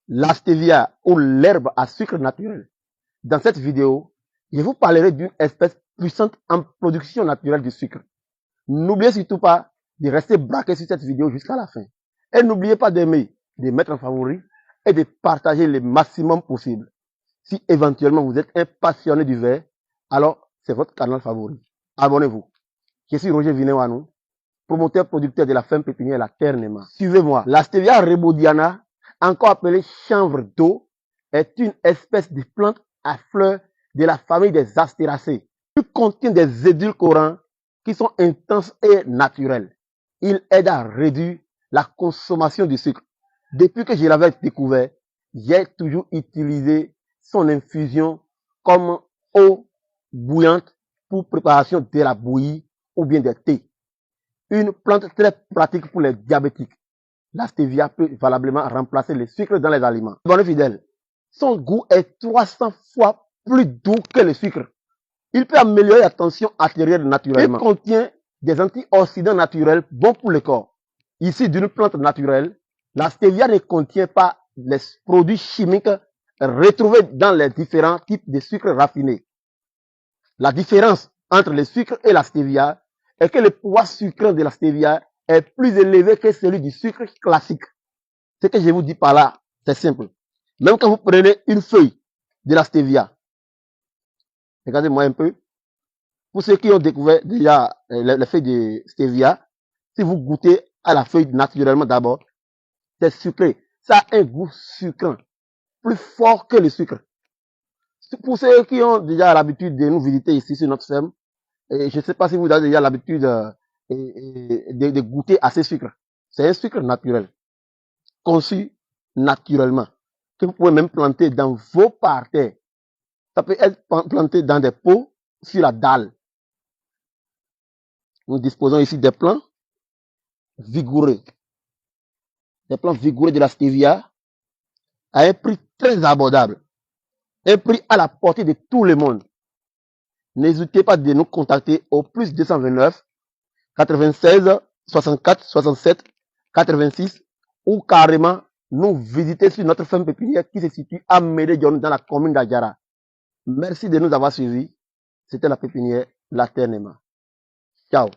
la stevia ou l'herbe à sucre naturel. Dans cette vidéo, je vous parlerai d'une espèce puissante en production naturelle du sucre. N'oubliez surtout pas de rester braqué sur cette vidéo jusqu'à la fin. Et n'oubliez pas d'aimer, de mettre en favori et de partager le maximum possible. Si éventuellement vous êtes un passionné du verre, alors c'est votre canal favori. Abonnez-vous. Je suis Roger Vinewanou, promoteur producteur de la ferme pépinière La Terre Nema. Suivez-moi. La stevia rebaudiana, encore appelée chanvre d'eau, est une espèce de plante à fleurs de la famille des astéracées. Il contient des édulcorants qui sont intenses et naturels. Il aide à réduire la consommation du sucre. Depuis que je l'avais découvert, j'ai toujours utilisé son infusion comme eau bouillante pour préparation de la bouillie ou bien des thés. Une plante très pratique pour les diabétiques. La stevia peut valablement remplacer le sucre dans les aliments. Abonnés fidèles, son goût est 300 fois plus doux que le sucre. Il peut améliorer la tension artérielle naturellement. Il contient des antioxydants naturels bons pour le corps. Ici, d'une plante naturelle, la stevia ne contient pas les produits chimiques retrouvés dans les différents types de sucres raffinés. La différence entre le sucre et la stevia est que le poids sucré de la stevia est plus élevé que celui du sucre classique. Ce que je vous dis par là, c'est simple. Même quand vous prenez une feuille de la stevia, regardez-moi un peu. Pour ceux qui ont découvert déjà les feuilles de stevia, si vous goûtez à la feuille naturellement d'abord, c'est sucré. Ça a un goût sucrant, plus fort que le sucre. Pour ceux qui ont déjà l'habitude de nous visiter ici sur notre ferme, et je ne sais pas si vous avez déjà l'habitude de goûter à ces sucres. C'est un sucre naturel, conçu naturellement, que vous pouvez même planter dans vos parterres. Ça peut être planté dans des pots sur la dalle. Nous disposons ici des plants vigoureux. Des plants vigoureux de la stevia à un prix très abordable. Un prix à la portée de tout le monde. N'hésitez pas de nous contacter au plus 229 96 64 67 86 ou carrément nous visiter sur notre ferme pépinière qui se situe à Médédion dans la commune d'Adjara. Merci de nous avoir suivis. C'était la pépinière La Terre Nema. Ciao.